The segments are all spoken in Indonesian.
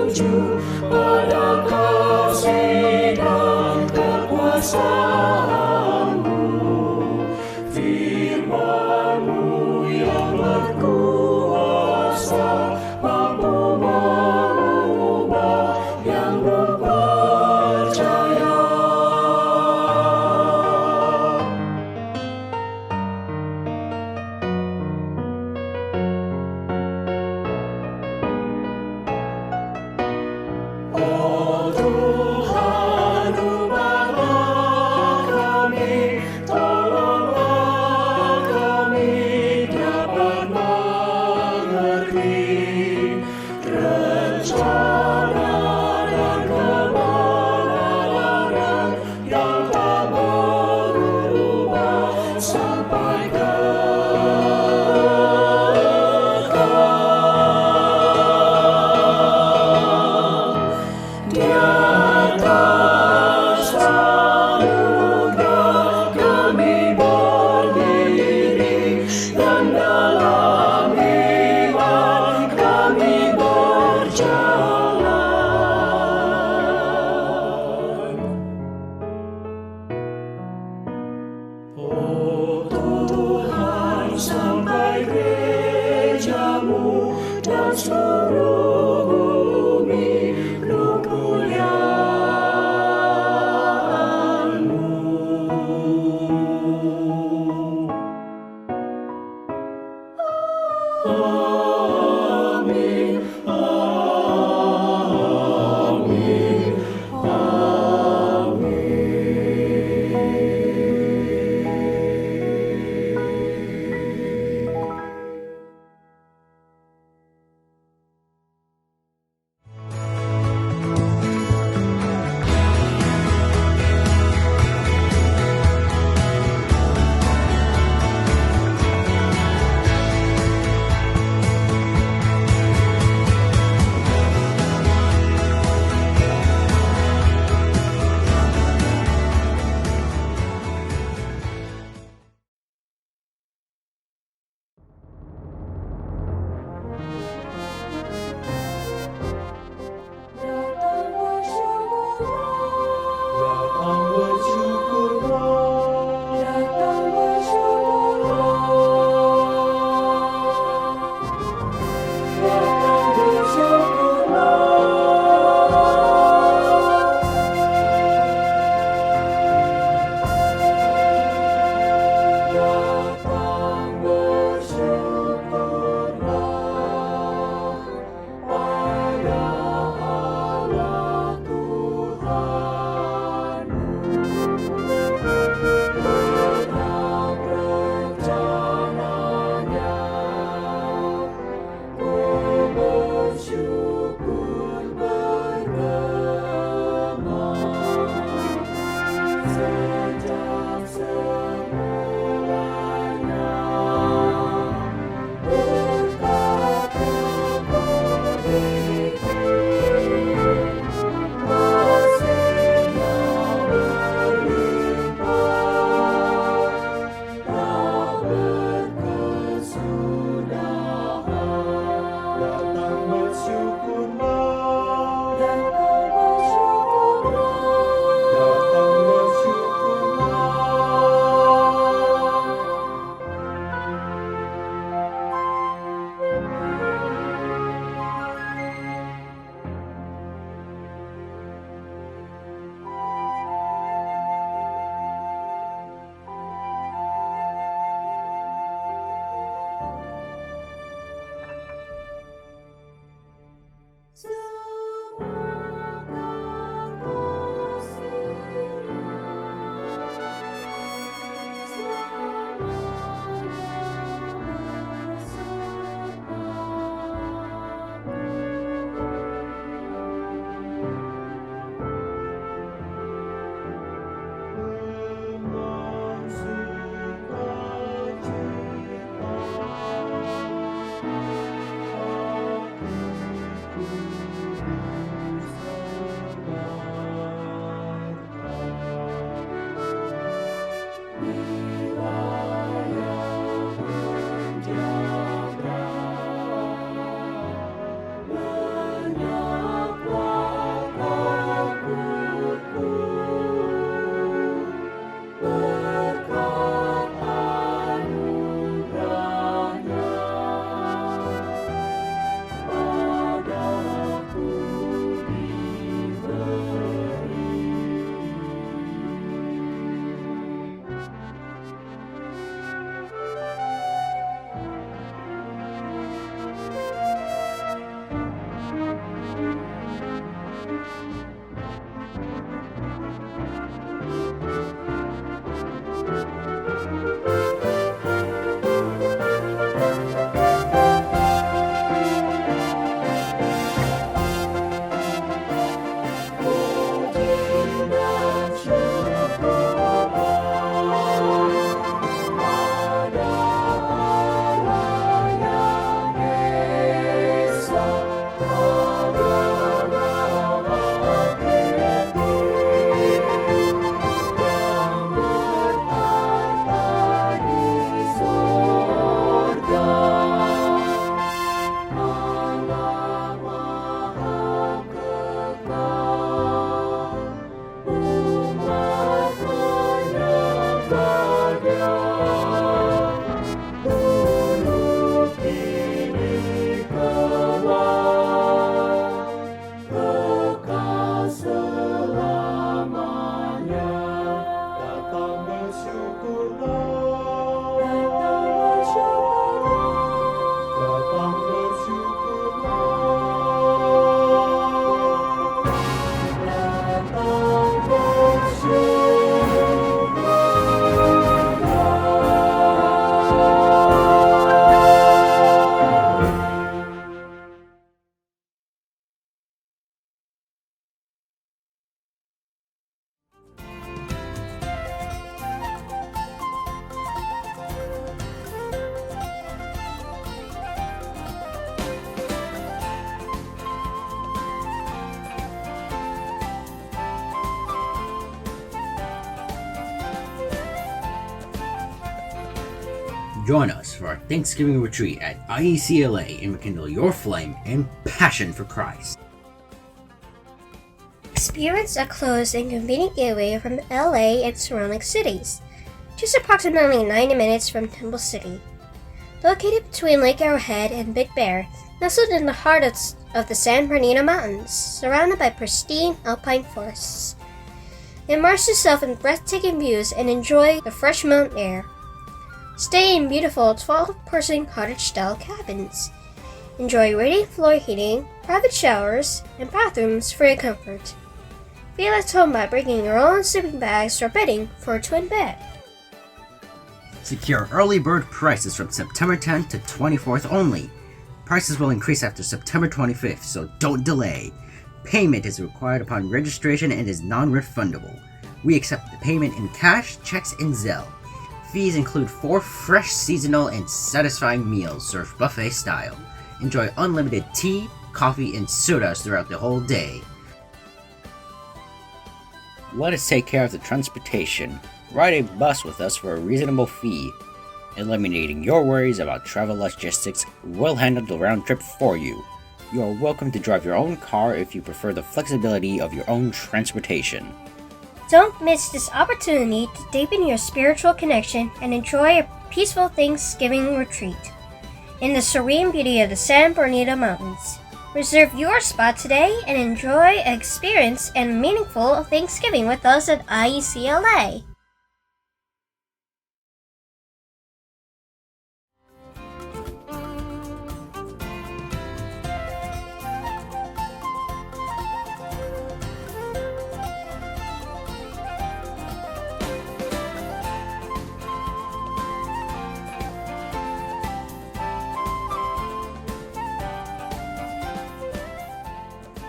menuju pada kasih dan kekuasaan-Mu. Firman-Mu yang berkuasa mampu mengubah yang belum percaya. Oh Tuhan, ubahlah Join us for our Thanksgiving retreat at IECLA and rekindle your flame and passion for Christ. Experience a close and convenient getaway from LA and surrounding cities, just approximately 90 minutes from Temple City. Located between Lake Arrowhead and Big Bear, nestled in the heart of the San Bernardino Mountains, surrounded by pristine alpine forests. Immerse yourself in breathtaking views and enjoy the fresh mountain air. Stay in beautiful 12-person cottage-style cabins. Enjoy radiant floor heating, private showers, and bathrooms for your comfort. Feel at home by bringing your own sleeping bags or bedding for a twin bed. Secure early bird prices from September 10th to 24th only. Prices will increase after September 25th, so don't delay. Payment is required upon registration and is non-refundable. We accept the payment in cash, checks, and Zelle. Fees include 4 fresh, seasonal, and satisfying meals served buffet style. Enjoy unlimited tea, coffee, and sodas throughout the whole day. Let us take care of the transportation. Ride a bus with us for a reasonable fee. Eliminating your worries about travel logistics, we'll handle the round trip for you. You are welcome to drive your own car if you prefer the flexibility of your own transportation. Don't miss this opportunity to deepen your spiritual connection and enjoy a peaceful Thanksgiving retreat in the serene beauty of the San Bernardino Mountains. Reserve your spot today and enjoy an experience and meaningful Thanksgiving with us at IECLA.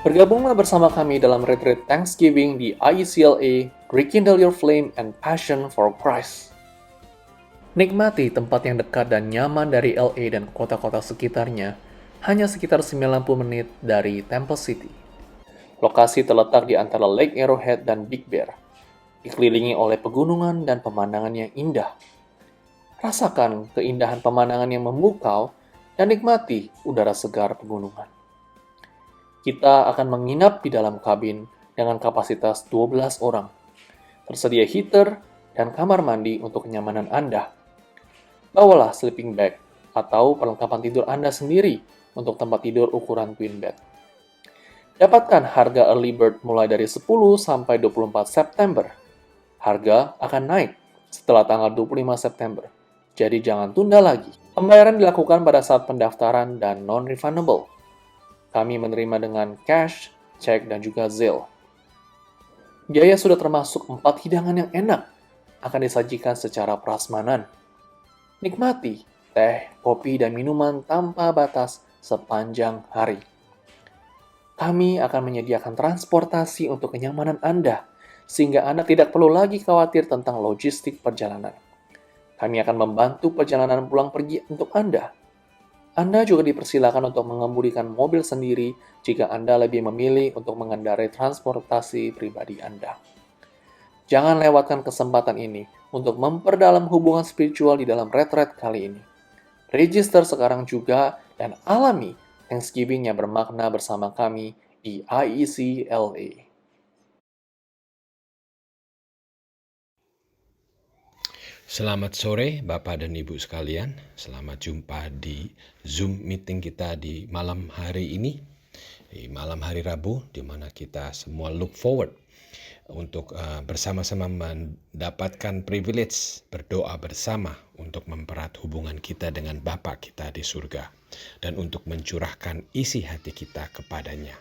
Bergabunglah bersama kami dalam retreat Thanksgiving di IECLA, Rekindle Your Flame and Passion for Christ. Nikmati tempat yang dekat dan nyaman dari LA dan kota-kota sekitarnya, hanya sekitar 90 menit dari Temple City. Lokasi terletak di antara Lake Arrowhead dan Big Bear, dikelilingi oleh pegunungan dan pemandangan yang indah. Rasakan keindahan pemandangan yang memukau dan nikmati udara segar pegunungan. Kita akan menginap di dalam kabin dengan kapasitas 12 orang. Tersedia heater dan kamar mandi untuk kenyamanan Anda. Bawalah sleeping bag atau perlengkapan tidur Anda sendiri untuk tempat tidur ukuran twin bed. Dapatkan harga early bird mulai dari 10 sampai 24 September. Harga akan naik setelah tanggal 25 September. Jadi jangan tunda lagi. Pembayaran dilakukan pada saat pendaftaran dan non-refundable. Kami menerima dengan cash, cek, dan juga Zelle. Biaya sudah termasuk 4 hidangan yang enak, akan disajikan secara prasmanan. Nikmati teh, kopi, dan minuman tanpa batas sepanjang hari. Kami akan menyediakan transportasi untuk kenyamanan Anda, sehingga Anda tidak perlu lagi khawatir tentang logistik perjalanan. Kami akan membantu perjalanan pulang pergi untuk Anda. Anda juga dipersilakan untuk mengemudikan mobil sendiri jika Anda lebih memilih untuk mengendarai transportasi pribadi Anda. Jangan lewatkan kesempatan ini untuk memperdalam hubungan spiritual di dalam retret kali ini. Register sekarang juga dan alami Thanksgiving yang bermakna bersama kami di IECLA. Selamat sore Bapak dan Ibu sekalian, selamat jumpa di Zoom meeting kita di malam hari ini, di malam hari Rabu, di mana kita semua look forward untuk bersama-sama mendapatkan privilege berdoa bersama untuk mempererat hubungan kita dengan Bapa kita di surga dan untuk mencurahkan isi hati kita kepadanya.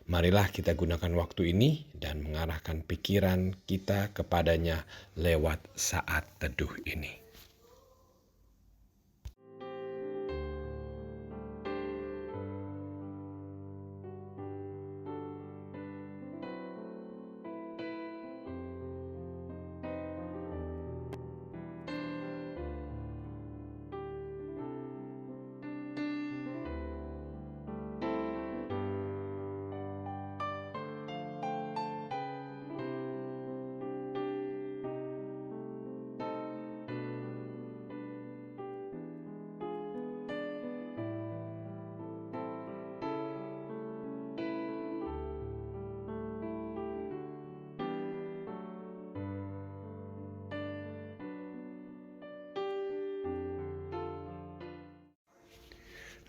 Marilah kita gunakan waktu ini dan mengarahkan pikiran kita kepadanya lewat saat teduh ini.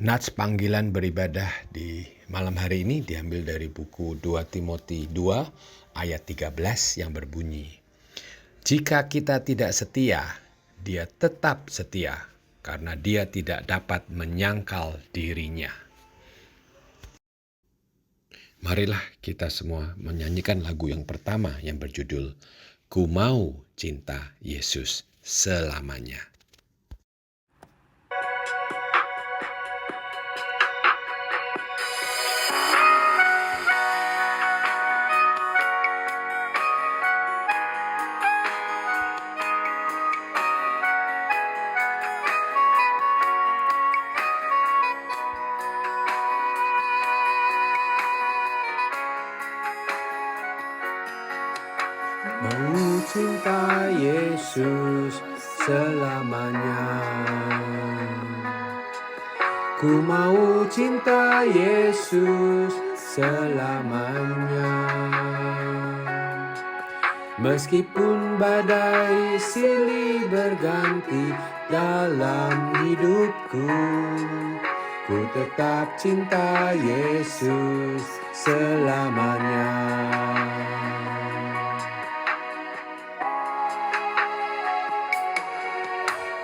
Nats panggilan beribadah di malam hari ini diambil dari buku 2 Timotius 2 ayat 13 yang berbunyi, "Jika kita tidak setia, Dia tetap setia, karena Dia tidak dapat menyangkal dirinya." Marilah kita semua menyanyikan lagu yang pertama yang berjudul "Ku Mau Cinta Yesus Selamanya". Mau cinta Yesus selamanya. Ku mau cinta Yesus selamanya. Meskipun badai silih berganti dalam hidupku, ku tetap cinta Yesus selamanya.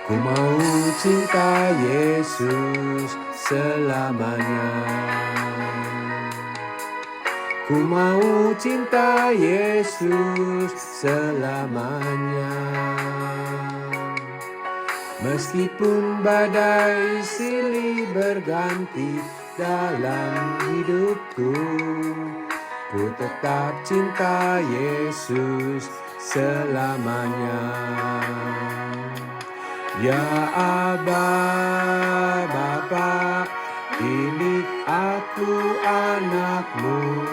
Ku mau cinta Yesus selamanya. Ku mau cinta Yesus selamanya. Meskipun badai silih berganti dalam hidupku, ku tetap cinta Yesus selamanya. Ya Aba, Bapa, ini aku anakmu,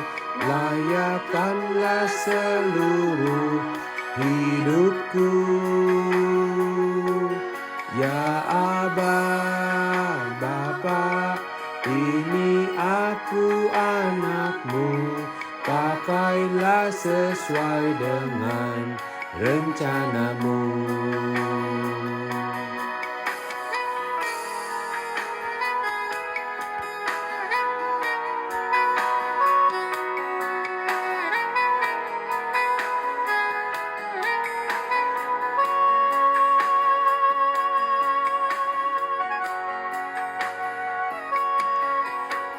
layakkanlah seluruh hidupku. Ya Aba, Bapa, ini aku anakmu, pakailah sesuai dengan rencanamu.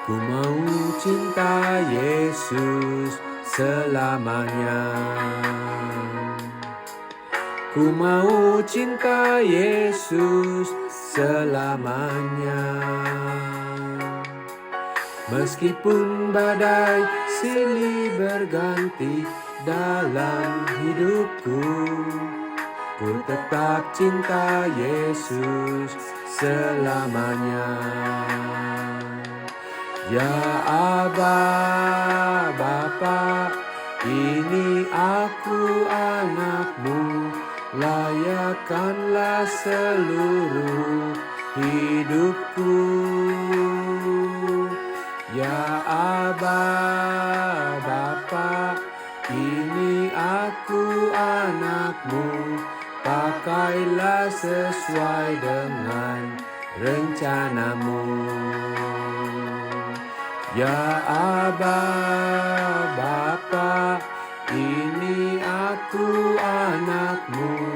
Ku mau cinta Yesus selamanya. Ku mau cinta Yesus selamanya. Meskipun badai silih berganti dalam hidupku, ku tetap cinta Yesus selamanya. Ya Aba, Bapa, ini aku anakmu, layakkanlah seluruh hidupku. Ya Aba, Bapa, ini aku anakmu, pakailah sesuai dengan rencanamu. Ya Aba, Bapa, ini aku anakmu,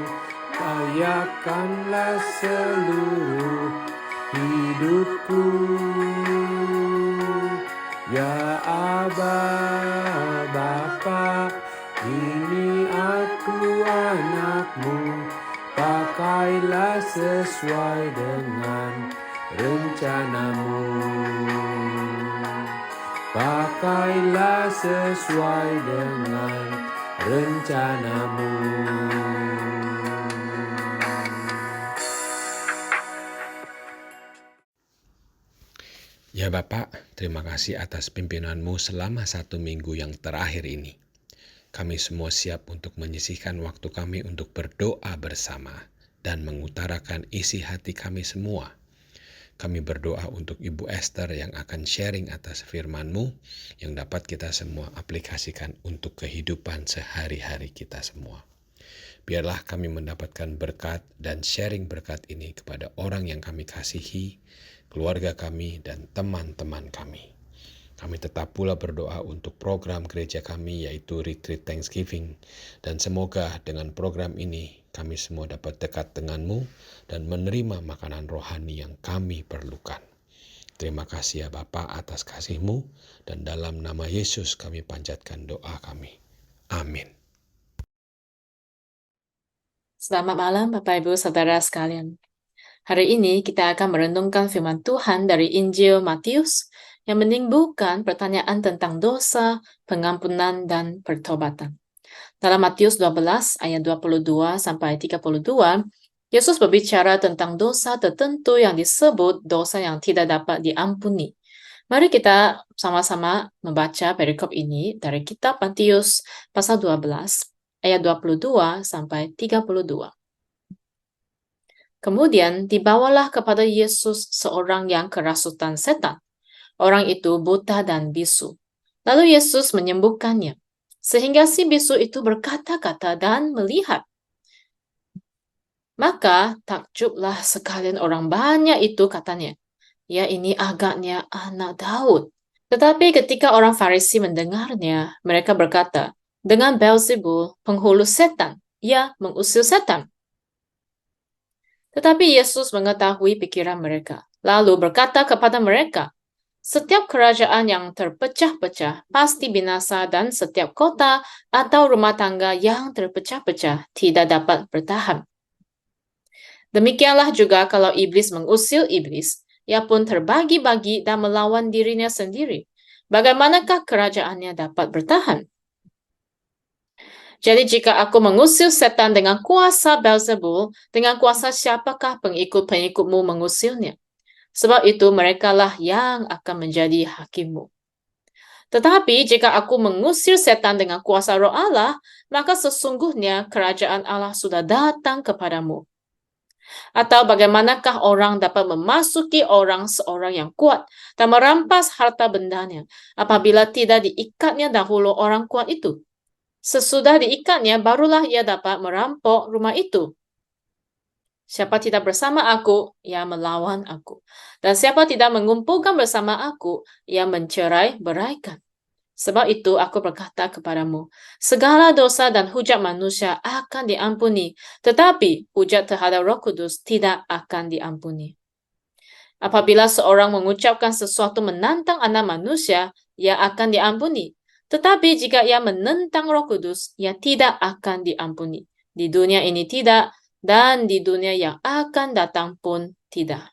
layakkanlah seluruh hidupku. Ya Aba, Bapa, ini aku anakmu, pakailah sesuai dengan rencanamu. Pakailah sesuai dengan rencanamu. Ya Bapak, terima kasih atas pimpinanmu selama 1 minggu yang terakhir ini. Kami semua siap untuk menyisihkan waktu kami untuk berdoa bersama dan mengutarakan isi hati kami semua. Kami berdoa untuk Ibu Esther yang akan sharing atas firman-Mu yang dapat kita semua aplikasikan untuk kehidupan sehari-hari kita semua. Biarlah kami mendapatkan berkat dan sharing berkat ini kepada orang yang kami kasihi, keluarga kami, dan teman-teman kami. Kami tetap pula berdoa untuk program gereja kami yaitu Retreat Thanksgiving. Dan semoga dengan program ini kami semua dapat dekat denganmu dan menerima makanan rohani yang kami perlukan. Terima kasih ya Bapa atas kasih-Mu, dan dalam nama Yesus kami panjatkan doa kami. Amin. Selamat malam Bapak Ibu Saudara sekalian. Hari ini kita akan merenungkan firman Tuhan dari Injil Matius yang menimbulkan pertanyaan tentang dosa, pengampunan, dan pertobatan. Dalam Matius 12 ayat 22 sampai 32, Yesus berbicara tentang dosa tertentu yang disebut dosa yang tidak dapat diampuni. Mari kita sama-sama membaca perikop ini dari kitab Matius pasal 12 ayat 22 sampai 32. Kemudian dibawalah kepada Yesus seorang yang kerasukan setan. Orang itu buta dan bisu. Lalu Yesus menyembuhkannya, sehingga si bisu itu berkata-kata dan melihat. Maka takjublah sekalian orang banyak itu, katanya, ya ini agaknya anak Daud. Tetapi ketika orang Farisi mendengarnya, mereka berkata, dengan Beelzebul, penghulu setan, ia mengusir setan. Tetapi Yesus mengetahui pikiran mereka, lalu berkata kepada mereka, setiap kerajaan yang terpecah-pecah pasti binasa, dan setiap kota atau rumah tangga yang terpecah-pecah tidak dapat bertahan. Demikianlah juga kalau iblis mengusir iblis, ia pun terbagi-bagi dan melawan dirinya sendiri. Bagaimanakah kerajaannya dapat bertahan? Jadi jika aku mengusir setan dengan kuasa Beelzebul, dengan kuasa siapakah pengikut-pengikutmu mengusirnya? Sebab itu merekalah yang akan menjadi hakimmu. Tetapi jika aku mengusir setan dengan kuasa Roh Allah, maka sesungguhnya kerajaan Allah sudah datang kepadamu. Atau bagaimanakah orang dapat memasuki orang seorang yang kuat dan merampas harta bendanya apabila tidak diikatnya dahulu orang kuat itu? Sesudah diikatnya, barulah ia dapat merampok rumah itu. Siapa tidak bersama aku, ia melawan aku. Dan siapa tidak mengumpulkan bersama aku, ia mencerai-beraikan. Sebab itu aku berkata kepadamu, segala dosa dan hujat manusia akan diampuni, tetapi hujat terhadap Roh Kudus tidak akan diampuni. Apabila seorang mengucapkan sesuatu menantang anak manusia, ia akan diampuni. Tetapi jika ia menentang Roh Kudus, ia tidak akan diampuni. Di dunia ini tidak, dan di dunia yang akan datang pun tidak.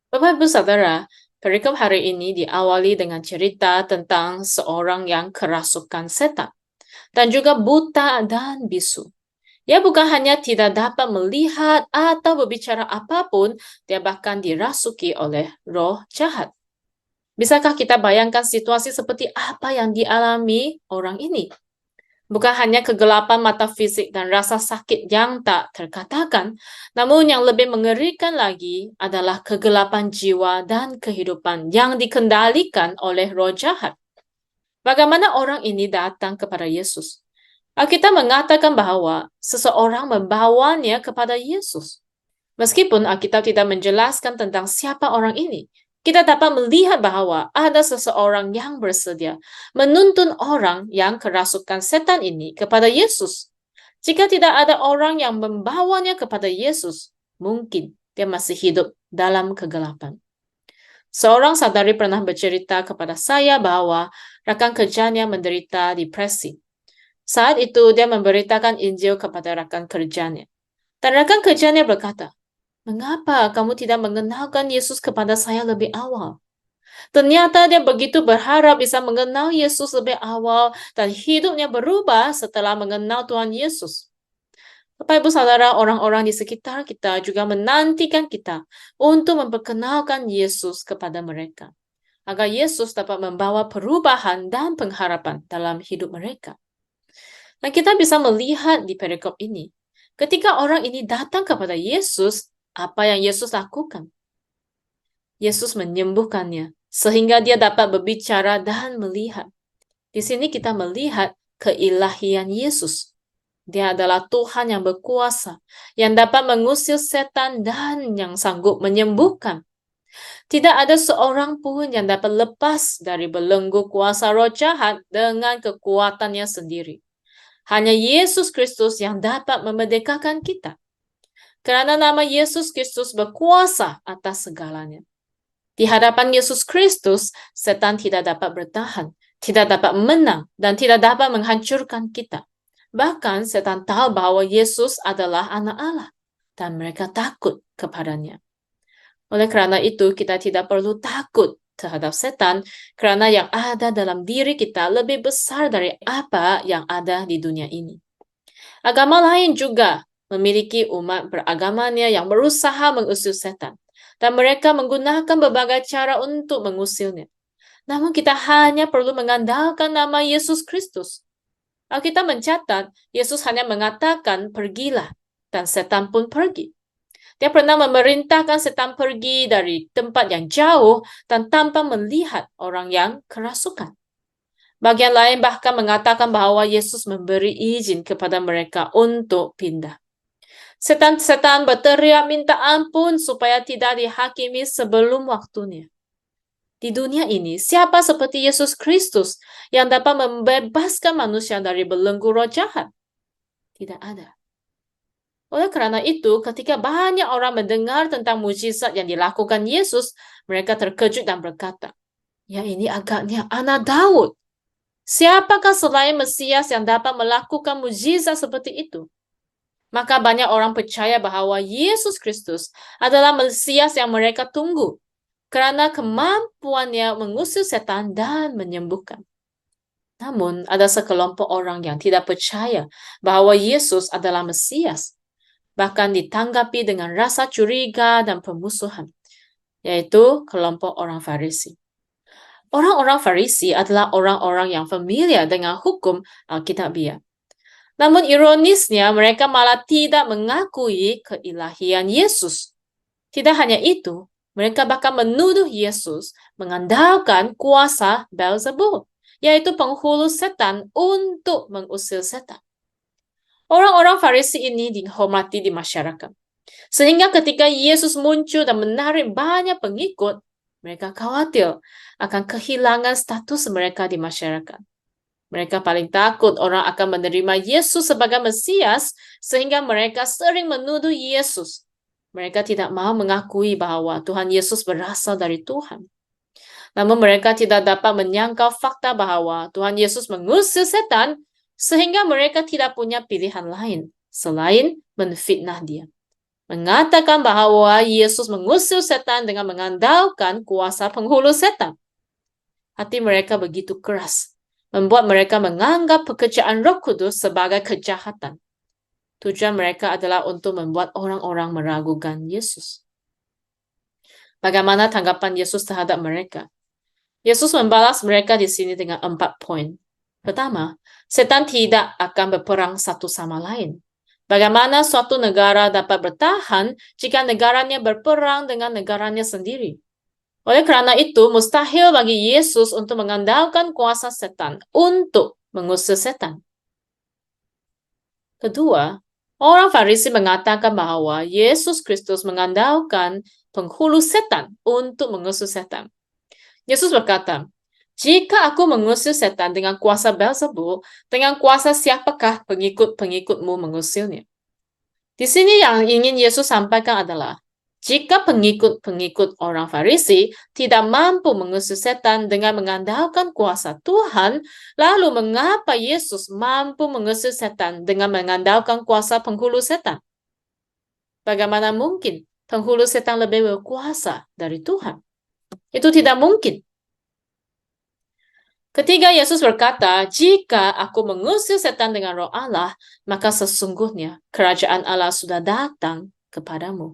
Bapak Ibu Saudara, perikop hari ini diawali dengan cerita tentang seorang yang kerasukan setan, dan juga buta dan bisu. Ia bukan hanya tidak dapat melihat atau berbicara apapun, dia bahkan dirasuki oleh roh jahat. Bisakah kita bayangkan situasi seperti apa yang dialami orang ini? Bukan hanya kegelapan mata fisik dan rasa sakit yang tak terkatakan, namun yang lebih mengerikan lagi adalah kegelapan jiwa dan kehidupan yang dikendalikan oleh roh jahat. Bagaimana orang ini datang kepada Yesus? Alkitab mengatakan bahwa seseorang membawanya kepada Yesus. Meskipun Alkitab tidak menjelaskan tentang siapa orang ini, kita dapat melihat bahwa ada seseorang yang bersedia menuntun orang yang kerasukan setan ini kepada Yesus. Jika tidak ada orang yang membawanya kepada Yesus, mungkin dia masih hidup dalam kegelapan. Seorang saudari pernah bercerita kepada saya bahwa rekan kerjanya menderita depresi. Saat itu dia memberitakan Injil kepada rekan kerjanya. Dan rekan kerjanya berkata, mengapa kamu tidak mengenalkan Yesus kepada saya lebih awal? Ternyata dia begitu berharap bisa mengenal Yesus lebih awal dan hidupnya berubah setelah mengenal Tuhan Yesus. Bapak Ibu Saudara, orang-orang di sekitar kita juga menantikan kita untuk memperkenalkan Yesus kepada mereka, agar Yesus dapat membawa perubahan dan pengharapan dalam hidup mereka. Dan kita bisa melihat di perikop ini, ketika orang ini datang kepada Yesus, apa yang Yesus lakukan? Yesus menyembuhkannya, sehingga dia dapat berbicara dan melihat. Di sini kita melihat keilahian Yesus. Dia adalah Tuhan yang berkuasa, yang dapat mengusir setan dan yang sanggup menyembuhkan. Tidak ada seorang pun yang dapat lepas dari belenggu kuasa roh jahat dengan kekuatannya sendiri. Hanya Yesus Kristus yang dapat memerdekakan kita. Karena nama Yesus Kristus berkuasa atas segalanya. Di hadapan Yesus Kristus, setan tidak dapat bertahan, tidak dapat menang, dan tidak dapat menghancurkan kita. Bahkan setan tahu bahwa Yesus adalah anak Allah, dan mereka takut kepadanya. Oleh karena itu, kita tidak perlu takut terhadap setan, karena yang ada dalam diri kita lebih besar dari apa yang ada di dunia ini. Agama lain juga memiliki umat beragamanya yang berusaha mengusir setan, dan mereka menggunakan berbagai cara untuk mengusirnya. Namun kita hanya perlu mengandalkan nama Yesus Kristus. Alkitab mencatat, Yesus hanya mengatakan, pergilah, dan setan pun pergi. Dia pernah memerintahkan setan pergi dari tempat yang jauh dan tanpa melihat orang yang kerasukan. Bagian lain bahkan mengatakan bahwa Yesus memberi izin kepada mereka untuk pindah. Setan-setan berteriak minta ampun supaya tidak dihakimi sebelum waktunya. Di dunia ini, siapa seperti Yesus Kristus yang dapat membebaskan manusia dari belenggu roh jahat? Tidak ada. Oleh karena itu, ketika banyak orang mendengar tentang mujizat yang dilakukan Yesus, mereka terkejut dan berkata, ya ini agaknya anak Daud. Siapakah selain Mesias yang dapat melakukan mujizat seperti itu? Maka banyak orang percaya bahwa Yesus Kristus adalah Mesias yang mereka tunggu, karena kemampuannya mengusir setan dan menyembuhkan. Namun, ada sekelompok orang yang tidak percaya bahwa Yesus adalah Mesias, bahkan ditanggapi dengan rasa curiga dan permusuhan, yaitu kelompok orang Farisi. Orang-orang Farisi adalah orang-orang yang familiar dengan hukum Alkitabiah. Namun ironisnya, mereka malah tidak mengakui keilahian Yesus. Tidak hanya itu, mereka bahkan menuduh Yesus mengandalkan kuasa Beelzebul, yaitu penghulu setan, untuk mengusir setan. Orang-orang Farisi ini dihormati di masyarakat. Sehingga ketika Yesus muncul dan menarik banyak pengikut, mereka khawatir akan kehilangan status mereka di masyarakat. Mereka paling takut orang akan menerima Yesus sebagai Mesias, sehingga mereka sering menuduh Yesus. Mereka tidak mau mengakui bahwa Tuhan Yesus berasal dari Tuhan. Namun mereka tidak dapat menyangkal fakta bahwa Tuhan Yesus mengusir setan, sehingga mereka tidak punya pilihan lain selain menfitnah dia. Mengatakan bahwa Yesus mengusir setan dengan mengandalkan kuasa penghulu setan. Hati mereka begitu keras, membuat mereka menganggap pekerjaan Roh Kudus sebagai kejahatan. Tujuan mereka adalah untuk membuat orang-orang meragukan Yesus. Bagaimana tanggapan Yesus terhadap mereka? Yesus membalas mereka di sini dengan 4 poin. Pertama, setan tidak akan berperang satu sama lain. Bagaimana suatu negara dapat bertahan jika negaranya berperang dengan negaranya sendiri? Oleh karena itu, mustahil bagi Yesus untuk mengandalkan kuasa setan untuk mengusir setan. Kedua, orang Farisi mengatakan bahwa Yesus Kristus mengandalkan penghulu setan untuk mengusir setan. Yesus berkata, jika aku mengusir setan dengan kuasa Beelzebul, dengan kuasa siapakah pengikut-pengikutmu mengusirnya? Di sini yang ingin Yesus sampaikan adalah, jika pengikut-pengikut orang Farisi tidak mampu mengusir setan dengan mengandalkan kuasa Tuhan, lalu mengapa Yesus mampu mengusir setan dengan mengandalkan kuasa penghulu setan? Bagaimana mungkin penghulu setan lebih berkuasa dari Tuhan? Itu tidak mungkin. Ketika Yesus berkata, jika aku mengusir setan dengan roh Allah, maka sesungguhnya kerajaan Allah sudah datang kepadamu.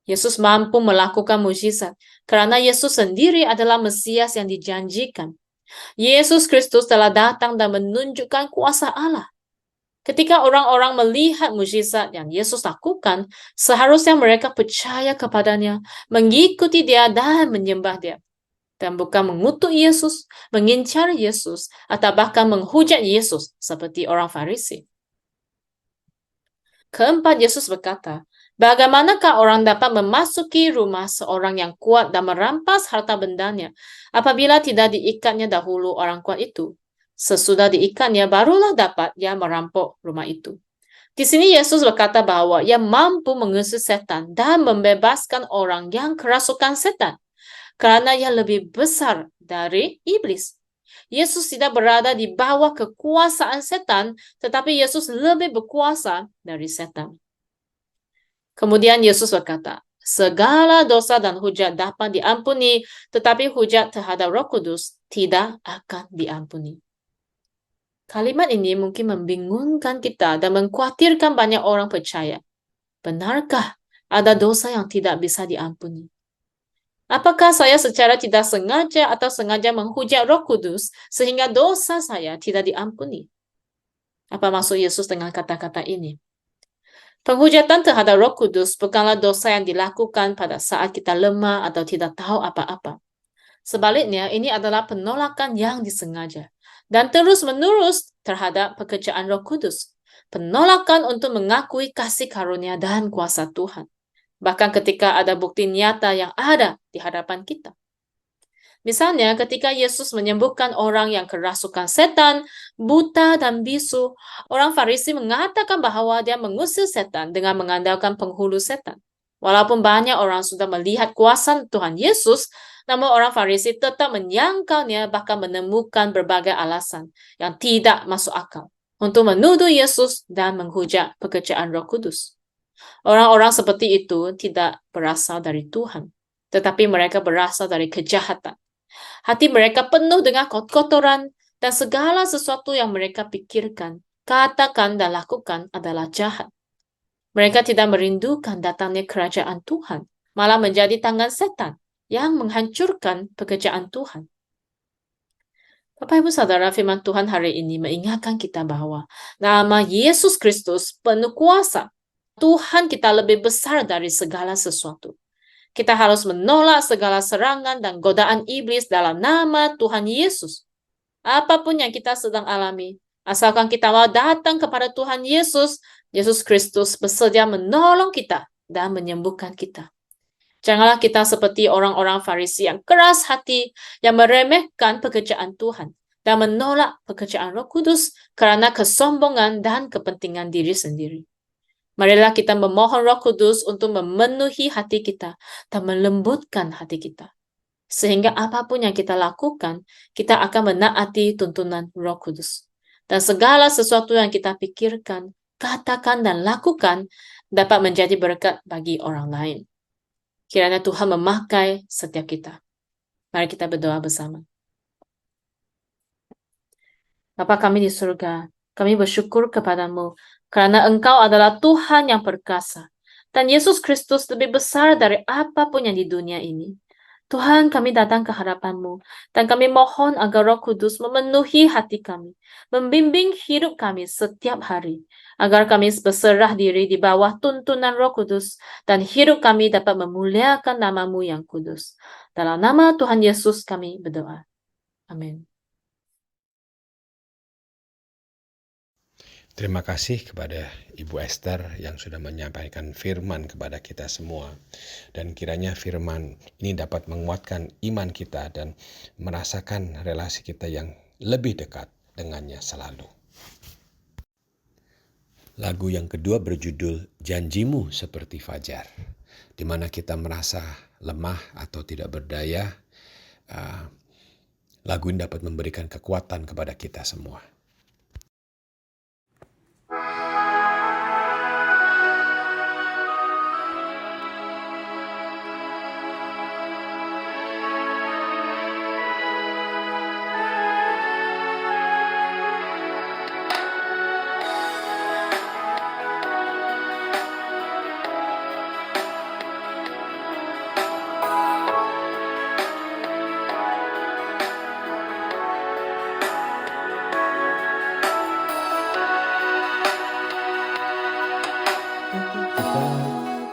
Yesus mampu melakukan mujizat karena Yesus sendiri adalah Mesias yang dijanjikan. Yesus Kristus telah datang dan menunjukkan kuasa Allah. Ketika orang-orang melihat mujizat yang Yesus lakukan, seharusnya mereka percaya kepadanya, mengikuti dia dan menyembah dia. Dan bukan mengutuk Yesus, mengincar Yesus, atau bahkan menghujat Yesus seperti orang Farisi. Keempat, Yesus berkata, Bagaimanakah orang dapat memasuki rumah seorang yang kuat dan merampas harta bendanya apabila tidak diikatnya dahulu orang kuat itu? Sesudah diikatnya, barulah dapat ia merampok rumah itu. Di sini Yesus berkata bahwa ia mampu mengusir setan dan membebaskan orang yang kerasukan setan, karena ia lebih besar dari iblis. Yesus tidak berada di bawah kekuasaan setan, tetapi Yesus lebih berkuasa dari setan. Kemudian Yesus berkata, segala dosa dan hujat dapat diampuni, tetapi hujat terhadap Roh Kudus tidak akan diampuni. Kalimat ini mungkin membingungkan kita dan mengkhawatirkan banyak orang percaya. Benarkah ada dosa yang tidak bisa diampuni? Apakah saya secara tidak sengaja atau sengaja menghujat Roh Kudus sehingga dosa saya tidak diampuni? Apa maksud Yesus dengan kata-kata ini? Penghujatan terhadap Roh Kudus bukanlah dosa yang dilakukan pada saat kita lemah atau tidak tahu apa-apa. Sebaliknya, ini adalah penolakan yang disengaja dan terus-menerus terhadap pekerjaan Roh Kudus. Penolakan untuk mengakui kasih karunia dan kuasa Tuhan. Bahkan ketika ada bukti nyata yang ada di hadapan kita. Misalnya ketika Yesus menyembuhkan orang yang kerasukan setan, buta dan bisu, orang Farisi mengatakan bahwa dia mengusir setan dengan mengandalkan penghulu setan. Walaupun banyak orang sudah melihat kuasa Tuhan Yesus, namun orang Farisi tetap menyangkalnya, bahkan menemukan berbagai alasan yang tidak masuk akal untuk menuduh Yesus dan menghujat pekerjaan Roh Kudus. Orang-orang seperti itu tidak berasal dari Tuhan, tetapi mereka berasal dari kejahatan. Hati mereka penuh dengan kotoran dan segala sesuatu yang mereka pikirkan, katakan dan lakukan adalah jahat. Mereka tidak merindukan datangnya kerajaan Tuhan, malah menjadi tangan setan yang menghancurkan pekerjaan Tuhan. Bapak Ibu Saudara, firman Tuhan hari ini mengingatkan kita bahwa nama Yesus Kristus penuh kuasa. Tuhan kita lebih besar dari segala sesuatu. Kita harus menolak segala serangan dan godaan iblis dalam nama Tuhan Yesus. Apapun yang kita sedang alami, asalkan kita mau datang kepada Tuhan Yesus, Yesus Kristus bersedia menolong kita dan menyembuhkan kita. Janganlah kita seperti orang-orang Farisi yang keras hati, yang meremehkan pekerjaan Tuhan dan menolak pekerjaan Roh Kudus karena kesombongan dan kepentingan diri sendiri. Marilah kita memohon Roh Kudus untuk memenuhi hati kita dan melembutkan hati kita. Sehingga apapun yang kita lakukan, kita akan menaati tuntunan Roh Kudus. Dan segala sesuatu yang kita pikirkan, katakan dan lakukan dapat menjadi berkat bagi orang lain. Kiranya Tuhan memakai setiap kita. Mari kita berdoa bersama. Bapa kami di surga, kami bersyukur kepadamu karena Engkau adalah Tuhan yang perkasa. Dan Yesus Kristus lebih besar dari apapun yang di dunia ini. Tuhan, kami datang ke hadapan-Mu, dan kami mohon agar Roh Kudus memenuhi hati kami, membimbing hidup kami setiap hari, agar kami berserah diri di bawah tuntunan Roh Kudus, dan hidup kami dapat memuliakan nama-Mu yang kudus. Dalam nama Tuhan Yesus kami berdoa. Amin. Terima kasih kepada Ibu Esther yang sudah menyampaikan firman kepada kita semua. Dan kiranya firman ini dapat menguatkan iman kita dan merasakan relasi kita yang lebih dekat dengannya selalu. Lagu yang kedua berjudul Janjimu Seperti Fajar, di mana kita merasa lemah atau tidak berdaya. Lagu ini dapat memberikan kekuatan kepada kita semua.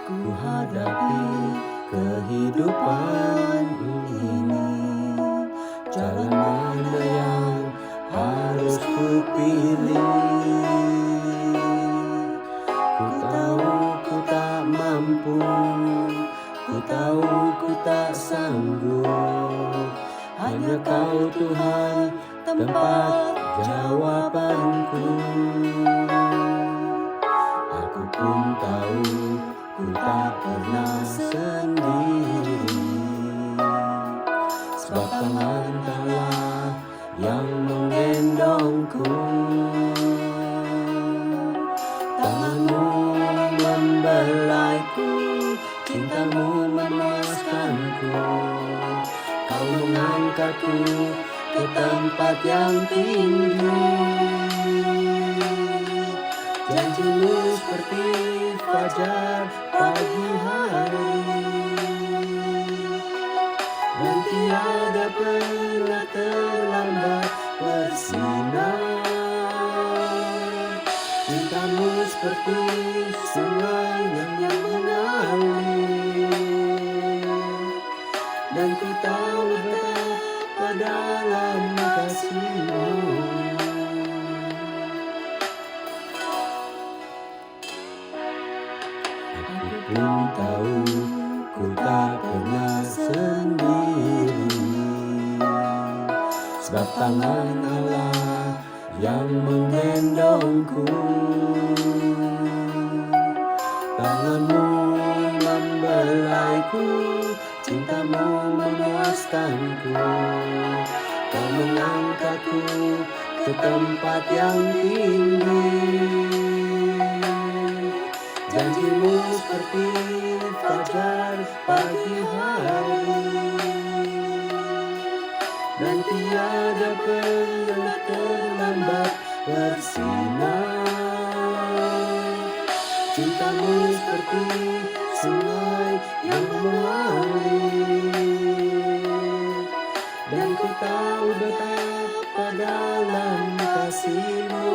Ku hadapi kehidupan ini, jalan mana yang harus ku pilih? Ku tahu ku tak mampu mampu, ku tahu ku tak sanggup. Hanya Kau Tuhan tempat jawabanku. Aku pun tahu ku tak pernah sendiri, sebab tangan Allah yang menggendongku. Tangan-Mu membelaiku, cinta-Mu memuaskanku. Kau mengangkatku ke tempat yang tinggi. Janji-Mu seperti fajar pagi hari, dan tiada pernah terlambat bersinar. Cinta-Mu seperti sungai yang mengalir, dan ku tahu betapa dalam kasih-Mu. Aku pun tahu ku tak pernah sendiri, sebab tangan Allah yang menggendongku. Tangan-Mu membelaiku, cinta-Mu memuaskanku. Kau mengangkatku ke tempat yang tinggi. Janji-Mu seperti fajar pagi hari, dan tiada pernah terlambat bersinar. Cinta-Mu seperti sungai yang mengalir, dan ku tahu betapa dalam kasih-Mu.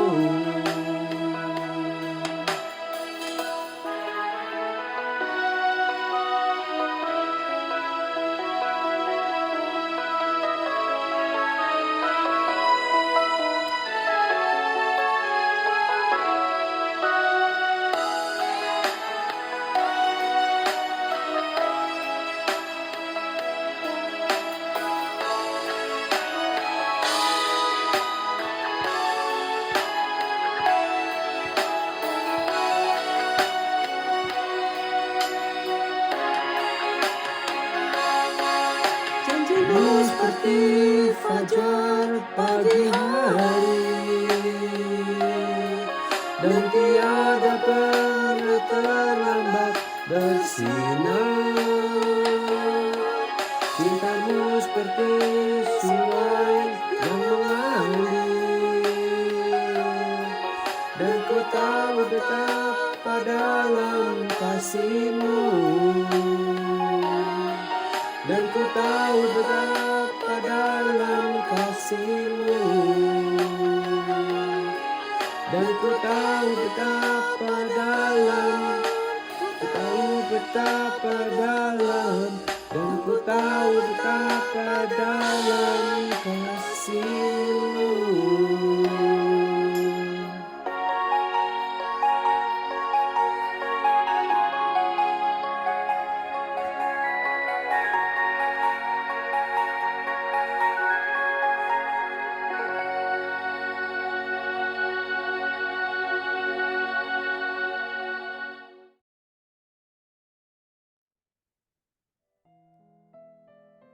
Janji-Mu seperti fajar pagi hari, dan tiada pernah terlambat bersinar. Cinta-Mu seperti sungai yang mengalir, dan ku tahu betapa dalam kasih-Mu. Dan ku tahu betapa dalam kasih-Mu. Dan ku tahu betapa dalam, ku tahu betapa dalam, dan ku tahu betapa dalam kasih-Mu.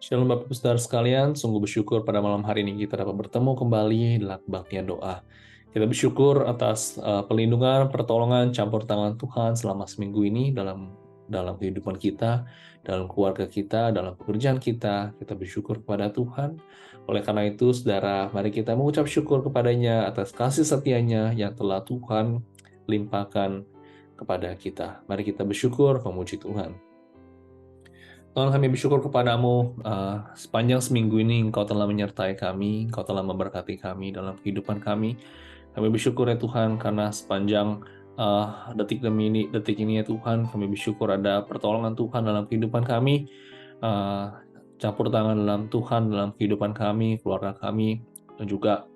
Shalom Bapak Ibu Saudara sekalian, sungguh bersyukur pada malam hari ini kita dapat bertemu kembali dalam kebaktian doa. Kita bersyukur atas perlindungan, pertolongan, campur tangan Tuhan selama seminggu ini dalam kehidupan kita, dalam keluarga kita, dalam pekerjaan kita. Kita bersyukur kepada Tuhan. Oleh karena itu, saudara, mari kita mengucap syukur kepadanya atas kasih setianya yang telah Tuhan limpahkan kepada kita. Mari kita bersyukur, memuji Tuhan. Tuhan, kami bersyukur kepadamu sepanjang seminggu ini Engkau telah menyertai kami, Engkau telah memberkati kami dalam kehidupan kami. Kami bersyukur ya Tuhan karena sepanjang detik ini ya Tuhan, kami bersyukur ada pertolongan Tuhan dalam kehidupan kami, campur tangan dalam Tuhan dalam kehidupan kami, keluarga kami, dan juga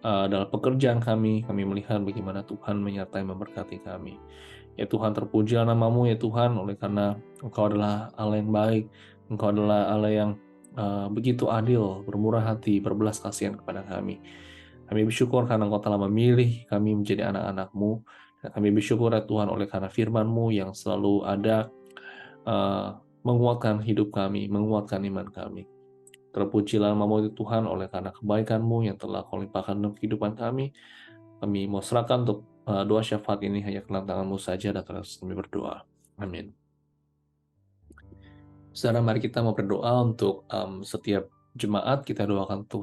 dalam pekerjaan kami melihat bagaimana Tuhan menyertai memberkati kami. Ya Tuhan, terpujilah nama-Mu ya Tuhan, oleh karena Engkau adalah Allah yang baik, Engkau adalah Allah yang begitu adil, bermurah hati, berbelas kasihan kepada kami. Kami bersyukur karena Engkau telah memilih kami menjadi anak-anak-Mu, dan kami bersyukur ya Tuhan oleh karena firman-Mu yang selalu ada menguatkan hidup kami, menguatkan iman kami. Terpujilah nama-Mu Tuhan oleh karena kebaikan-Mu yang telah Kau limpahkan dalam kehidupan kami. Kami mau serahkan untuk doa syafaat ini hanya ke dalam tangan-Mu saja, dan terus kami berdoa. Amin. Saudara, mari kita mau berdoa untuk setiap jemaat. Kita doakan untuk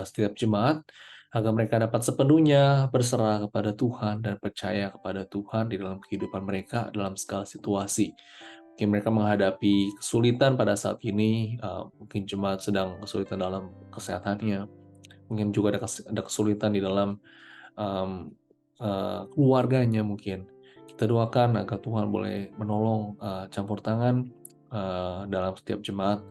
setiap jemaat agar mereka dapat sepenuhnya berserah kepada Tuhan dan percaya kepada Tuhan di dalam kehidupan mereka dalam segala situasi. Mungkin mereka menghadapi kesulitan pada saat ini, mungkin jemaat sedang kesulitan dalam kesehatannya, mungkin juga ada kesulitan di dalam keluarganya mungkin. Kita doakan agar Tuhan boleh menolong, campur tangan dalam setiap jemaat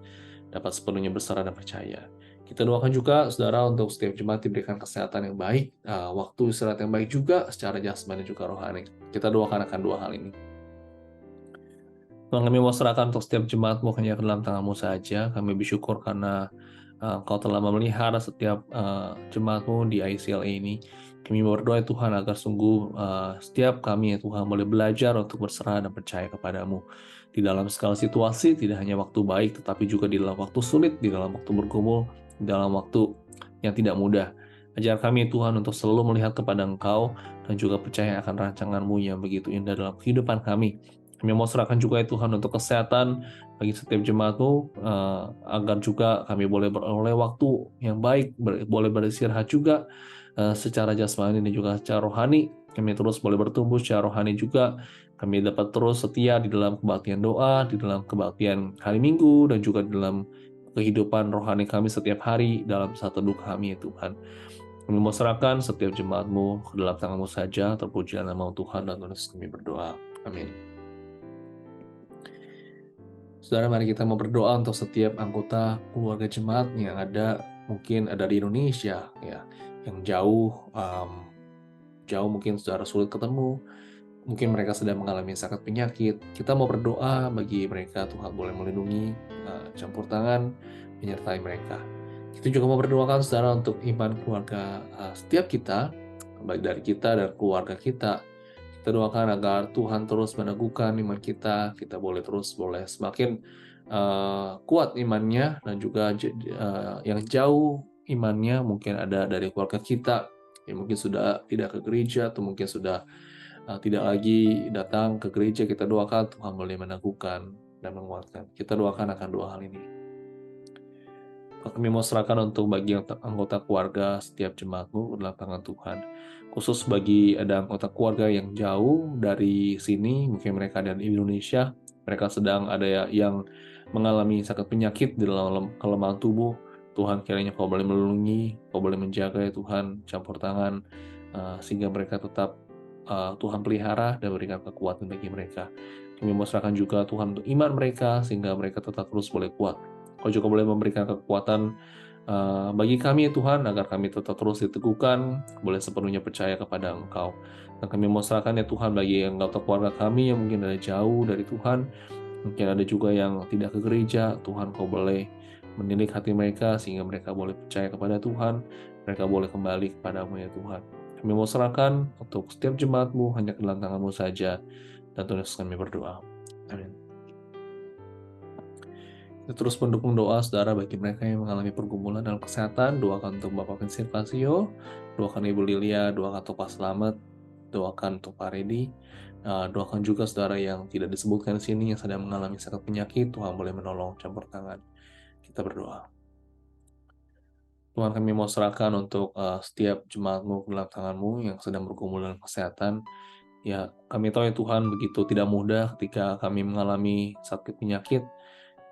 dapat sepenuhnya berserah dan percaya. Kita doakan juga saudara untuk setiap jemaat diberikan kesehatan yang baik, waktu istirahat yang baik juga secara jasmani dan juga rohani. Kita doakan akan dua hal ini. Tuhan, kami mau serahkan untuk setiap jemaat-Mu hanya ke dalam tangan-Mu saja. Kami bersyukur karena Engkau telah memelihara setiap jemaat-Mu di ICLA ini. Kami berdoa Tuhan agar sungguh setiap kami ya Tuhan boleh belajar untuk berserah dan percaya kepada-Mu. Di dalam segala situasi, tidak hanya waktu baik, tetapi juga di dalam waktu sulit, di dalam waktu bergumul, di dalam waktu yang tidak mudah. Ajar kami Tuhan untuk selalu melihat kepada Engkau dan juga percaya akan rancangan-Mu yang begitu indah dalam kehidupan kami. Kami mau serahkan juga ya Tuhan untuk kesehatan bagi setiap jemaat-Mu, agar juga kami boleh beroleh waktu yang baik, boleh beristirahat juga secara jasmani dan juga secara rohani. Kami terus boleh bertumbuh secara rohani juga. Kami dapat terus setia di dalam kebaktian doa, di dalam kebaktian hari Minggu, dan juga di dalam kehidupan rohani kami setiap hari dalam satu teduh kami ya Tuhan. Kami mau serahkan setiap jemaat-Mu ke dalam tangan-Mu saja. Terpujilah nama Tuhan, dan terus kami berdoa. Amin. Saudara, mari kita mau berdoa untuk setiap anggota keluarga jemaat yang mungkin ada di Indonesia, ya, yang jauh mungkin saudara sulit ketemu, mungkin mereka sedang mengalami sakit penyakit. Kita mau berdoa bagi mereka, Tuhan boleh melindungi, campur tangan, menyertai mereka. Kita juga mau berdoakan saudara untuk iman keluarga setiap kita, baik dari kita dan keluarga kita. Kita doakan agar Tuhan terus meneguhkan iman kita boleh semakin kuat imannya, dan juga yang jauh imannya mungkin ada dari keluarga kita yang mungkin sudah tidak ke gereja atau mungkin sudah tidak lagi datang ke gereja. Kita doakan Tuhan boleh meneguhkan dan menguatkan. Kita doakan akan dua hal ini. Kami mau serahkan untuk bagi anggota keluarga setiap jemaat-Mu dalam tangan Tuhan. Khusus bagi ada anggota keluarga yang jauh dari sini, mungkin mereka ada di Indonesia, mereka sedang ada yang mengalami sakit penyakit di dalam kelemahan tubuh. Tuhan, kiranya Kau boleh melindungi, Kau boleh menjaga ya Tuhan, campur tangan, sehingga mereka tetap Tuhan pelihara dan berikan kekuatan bagi mereka. Kami mau serahkan juga Tuhan untuk iman mereka, sehingga mereka tetap terus boleh kuat. Kau juga boleh memberikan kekuatan bagi kami Tuhan, agar kami tetap terus diteguhkan, boleh sepenuhnya percaya kepada Engkau. Dan kami mau serahkan ya Tuhan bagi anggota keluarga kami yang mungkin ada jauh dari Tuhan, mungkin ada juga yang tidak ke gereja. Tuhan, Kau boleh menilik hati mereka sehingga mereka boleh percaya kepada Tuhan, mereka boleh kembali kepada-Mu ya Tuhan. Kami mau serahkan untuk setiap jemaat-Mu hanya ke dalam tangan-Mu saja, dan terus kami berdoa. Amin. Kita terus mendukung doa saudara bagi mereka yang mengalami pergumulan dalam kesehatan. Doakan untuk Bapak Vincent Pasio, doakan Ibu Lilia, doakan untuk Pak Slamet, doakan untuk Pak Redi, doakan juga saudara yang tidak disebutkan di sini yang sedang mengalami sakit penyakit. Tuhan boleh menolong, campur tangan. Kita berdoa. Tuhan, kami mau serahkan untuk setiap jemaat-Mu dalam tangan-Mu yang sedang bergumul dalam kesehatan. Ya, kami tahu ya Tuhan, begitu tidak mudah ketika kami mengalami sakit penyakit.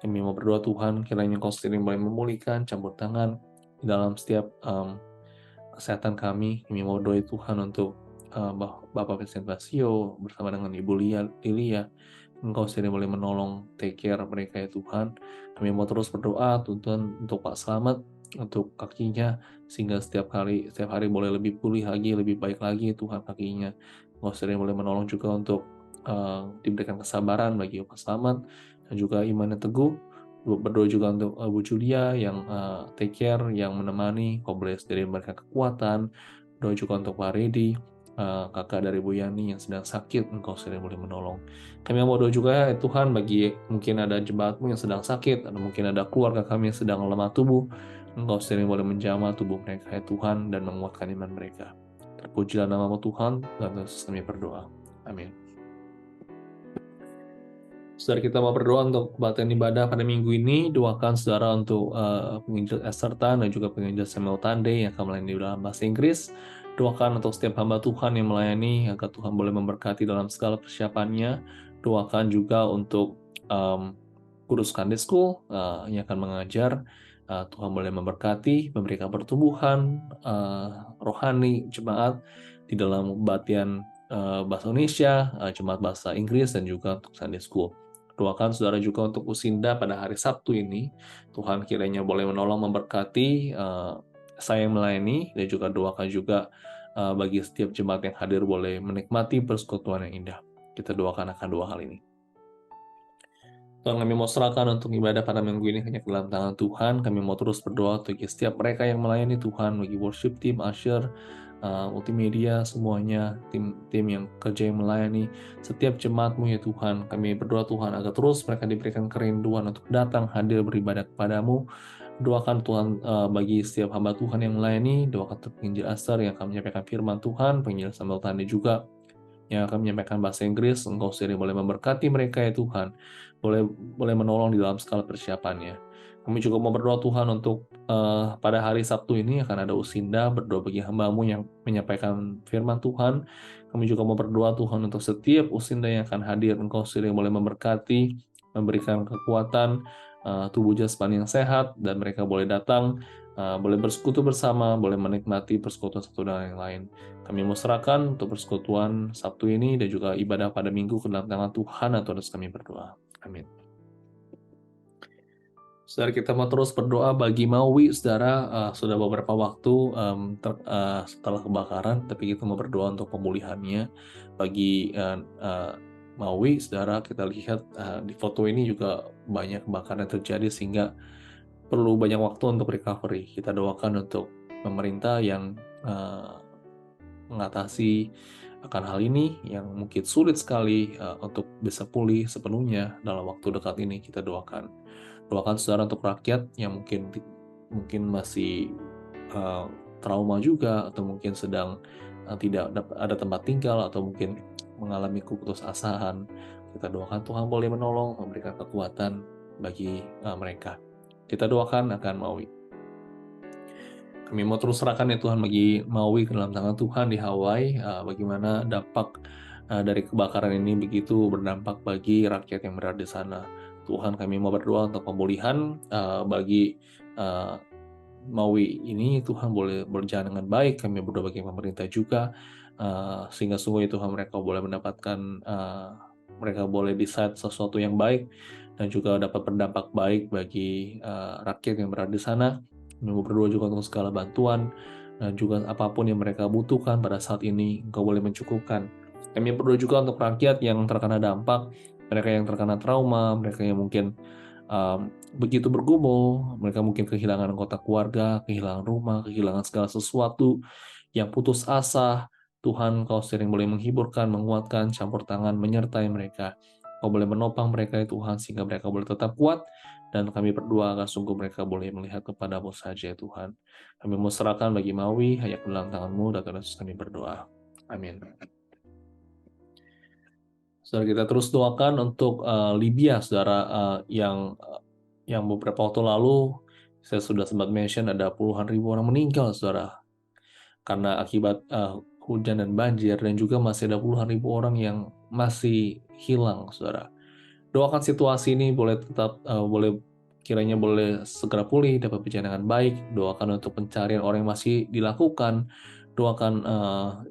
Kami mau berdoa Tuhan, kiranya Kau sendiri boleh memulihkan, campur tangan di dalam setiap kesehatan kami. Kami mau berdoa Tuhan untuk Bapak Vincent Pasio bersama dengan Ibu Lilia. Engkau sendiri boleh menolong, take care mereka ya Tuhan. Kami mau terus berdoa Tuhan untuk Pak Slamet, untuk kakinya, sehingga setiap hari boleh lebih pulih lagi, lebih baik lagi Tuhan kakinya. Engkau sendiri boleh menolong juga untuk diberikan kesabaran bagi Bapak Selamat dan juga iman yang teguh. Berdoa juga untuk Bu Julia yang take care, yang menemani. Engkau boleh sendiri memberikan kekuatan. Doa juga untuk Pak Redi, kakak dari Bu Yani yang sedang sakit. Engkau sendiri boleh menolong. Kami mau doa juga ya Tuhan bagi mungkin ada jemaatmu yang sedang sakit, atau mungkin ada keluarga kami yang sedang lemah tubuh. Engkau sendiri boleh menjamah tubuh mereka ya Tuhan dan menguatkan iman mereka. Terpujilah nama Tuhan, dan Yesus kami berdoa. Amin. Saudara, kita mau berdoa untuk kebaktian ibadah pada minggu ini. Doakan saudara untuk penginjil Esther Tan dan juga penginjil Samuel Tande yang akan melayani dalam bahasa Inggris. Doakan untuk setiap hamba Tuhan yang melayani, agar Tuhan boleh memberkati dalam segala persiapannya. Doakan juga untuk guru Sunday School yang akan mengajar. Tuhan boleh memberkati, memberikan pertumbuhan rohani jemaat di dalam kebaktian bahasa Indonesia, jemaat bahasa Inggris, dan juga untuk Sunday School. Doakan saudara juga untuk Usinda pada hari Sabtu ini. Tuhan kiranya boleh menolong memberkati saya yang melayani, dan juga doakan juga bagi setiap jemaat yang hadir boleh menikmati persekutuan yang indah. Kita doakan akan dua hal ini. Tuhan, kami mau serahkan untuk ibadah pada minggu ini hanya ke dalam tangan Tuhan. Kami mau terus berdoa untuk setiap mereka yang melayani Tuhan, bagi worship team, usher, multimedia, semuanya, tim yang kerja yang melayani, setiap jemaat-Mu ya Tuhan. Kami berdoa Tuhan agar terus mereka diberikan kerinduan untuk datang hadir beribadah kepadamu. Doakan Tuhan bagi setiap hamba Tuhan yang melayani. Doakan untuk penginjil Esther yang akan menyampaikan firman Tuhan, penginjil Samuel Tande juga yang akan menyampaikan bahasa Inggris. Engkau sendiri boleh memberkati mereka ya Tuhan, boleh menolong di dalam segala persiapannya. Kami juga mau berdoa Tuhan untuk pada hari Sabtu ini akan ada Usinda, berdoa bagi hamba-Mu yang menyampaikan firman Tuhan. Kami juga mau berdoa Tuhan untuk setiap Usinda yang akan hadir. Engkau sendiri boleh memberkati, memberikan kekuatan, tubuh jasmani yang sehat, dan mereka boleh datang, boleh bersekutu bersama, boleh menikmati persekutuan satu dengan yang lain. Kami mau serahkan untuk persekutuan Sabtu ini dan juga ibadah pada minggu ke dalam tangan Tuhan, atau harus kami berdoa. Amin. Saudara, kita mau terus berdoa bagi Maui. Saudara, sudah beberapa waktu setelah kebakaran, tapi kita mau berdoa untuk pemulihannya bagi Maui. Saudara, kita lihat di foto ini juga banyak kebakaran yang terjadi sehingga perlu banyak waktu untuk recovery. Kita doakan untuk pemerintah yang mengatasi akan hal ini yang mungkin sulit sekali untuk bisa pulih sepenuhnya dalam waktu dekat ini. Kita doakan saudara untuk rakyat yang mungkin masih trauma juga, atau mungkin sedang tidak ada tempat tinggal, atau mungkin mengalami keputusasaan. Kita doakan Tuhan boleh menolong, memberikan kekuatan bagi mereka. Kita doakan akan Maui. Kami mau terus serahkan ya Tuhan bagi Maui ke dalam tangan Tuhan di Hawaii. Bagaimana dampak dari kebakaran ini begitu berdampak bagi rakyat yang berada di sana. Tuhan, kami mau berdoa untuk pemulihan bagi Maui ini. Tuhan boleh berjalan dengan baik. Kami berdoa bagi pemerintah juga, sehingga sungguh Tuhan mereka boleh mendapatkan, mereka boleh decide sesuatu yang baik dan juga dapat berdampak baik bagi rakyat yang berada di sana. Kami mau berdoa juga untuk segala bantuan dan juga apapun yang mereka butuhkan pada saat ini, Engkau boleh mencukupkan. Kami berdoa juga untuk rakyat yang terkena dampak, mereka yang terkena trauma, mereka yang mungkin begitu bergumul, mereka mungkin kehilangan anggota keluarga, kehilangan rumah, kehilangan segala sesuatu, yang putus asa. Tuhan, Kau sering boleh menghiburkan, menguatkan, campur tangan, menyertai mereka. Kau boleh menopang mereka ya Tuhan, sehingga mereka boleh tetap kuat. Dan kami berdoa agar sungguh mereka boleh melihat kepada-Mu saja ya Tuhan. Kami mau serahkan bagi Maui, hanya ke dalam tangan-Mu, dan Tuhan Yesus kami berdoa. Amin. Saudara, kita terus doakan untuk Libya, saudara, yang beberapa waktu lalu saya sudah sempat mention ada puluhan ribu orang meninggal, saudara, karena akibat hujan dan banjir, dan juga masih ada puluhan ribu orang yang masih hilang, saudara. Doakan situasi ini boleh tetap kiranya boleh segera pulih, dapat berjalan dengan baik. Doakan untuk pencarian orang yang masih dilakukan. Doakan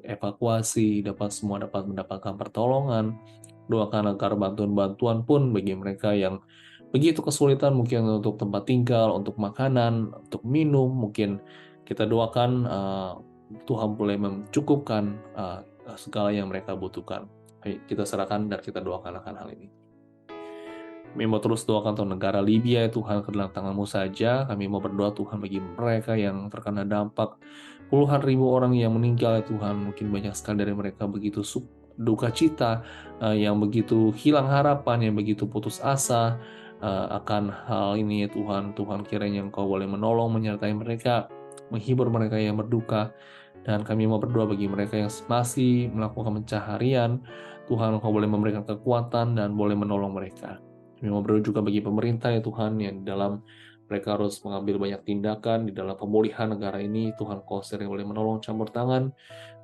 evakuasi, semua dapat mendapatkan pertolongan. Doakan agar bantuan-bantuan pun bagi mereka yang begitu kesulitan mungkin untuk tempat tinggal, untuk makanan, untuk minum, mungkin kita doakan Tuhan boleh mencukupkan segala yang mereka butuhkan. Ayo kita serahkan dan kita doakan akan hal ini. Kami mau terus doakan untuk negara Libya, Tuhan, ke dalam tangan-Mu saja. Kami mau berdoa, Tuhan, bagi mereka yang terkena dampak puluhan ribu orang yang meninggal, ya Tuhan. Mungkin banyak sekali dari mereka begitu duka cita, yang begitu hilang harapan, yang begitu putus asa akan hal ini, ya Tuhan. Tuhan, kiranya Engkau boleh menolong, menyertai mereka, menghibur mereka yang berduka. Dan kami mau berdoa bagi mereka yang masih melakukan pencaharian. Tuhan, Engkau boleh memberikan kekuatan dan boleh menolong mereka. Kami mau berdoa juga bagi pemerintah, ya Tuhan, yang dalam mereka harus mengambil banyak tindakan di dalam pemulihan negara ini. Tuhan, Engkau sering boleh menolong, campur tangan.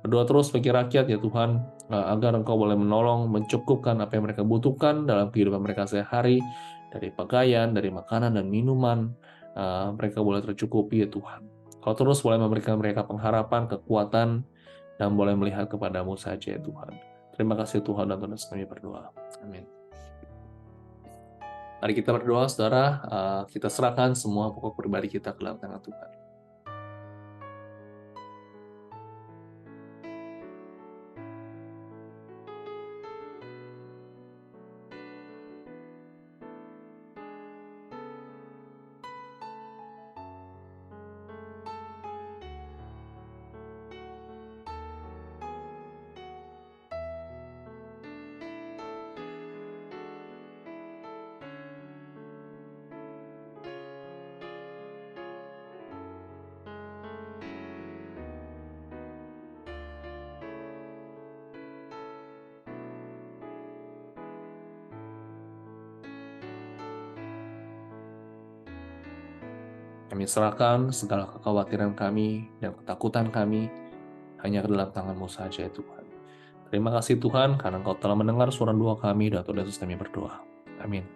Berdoa terus bagi rakyat, ya Tuhan, agar Engkau boleh menolong, mencukupkan apa yang mereka butuhkan dalam kehidupan mereka sehari-hari, dari pakaian, dari makanan dan minuman. Mereka boleh tercukupi, ya Tuhan. Kau terus boleh memberikan mereka pengharapan, kekuatan, dan boleh melihat kepadamu saja, ya Tuhan. Terima kasih Tuhan, dan Tuhan kami berdoa. Amin. Mari kita berdoa, saudara. Kita serahkan semua pokok pribadi kita ke dalam tangan Tuhan. Kami serahkan segala kekhawatiran kami dan ketakutan kami hanya ke dalam tangan-Mu saja, ya Tuhan. Terima kasih Tuhan, karena Engkau telah mendengar suara doa kami, dan Tuhan Yesus kami berdoa. Amin.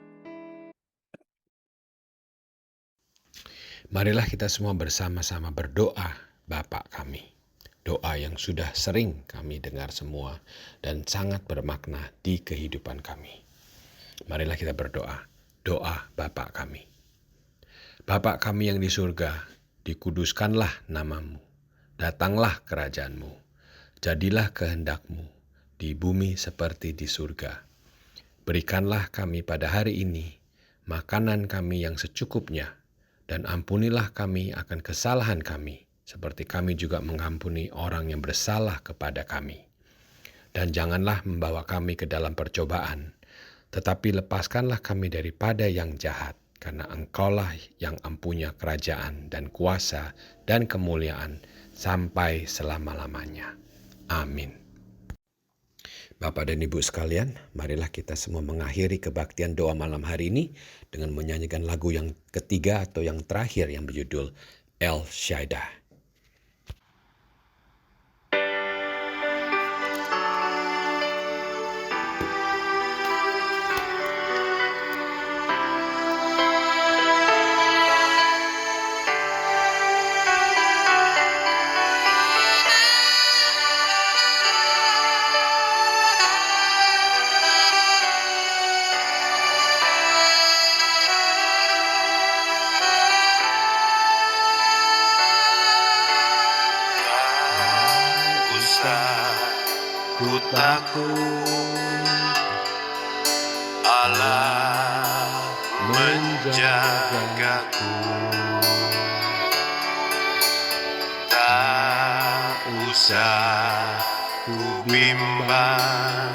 Marilah kita semua bersama-sama berdoa, Bapa kami. Doa yang sudah sering kami dengar semua dan sangat bermakna di kehidupan kami. Marilah kita berdoa, doa Bapa kami. Bapa kami yang di surga, dikuduskanlah nama-Mu, datanglah kerajaan-Mu, jadilah kehendak-Mu di bumi seperti di surga. Berikanlah kami pada hari ini makanan kami yang secukupnya, dan ampunilah kami akan kesalahan kami, seperti kami juga mengampuni orang yang bersalah kepada kami. Dan janganlah membawa kami ke dalam percobaan, tetapi lepaskanlah kami daripada yang jahat, karena Engkaulah yang empunya kerajaan dan kuasa dan kemuliaan sampai selama-lamanya. Amin. Bapak dan Ibu sekalian, marilah kita semua mengakhiri kebaktian doa malam hari ini dengan menyanyikan lagu yang ketiga atau yang terakhir yang berjudul El Shaddai. Ku takut, Allah menjagaku. Tak usah ku bimbang,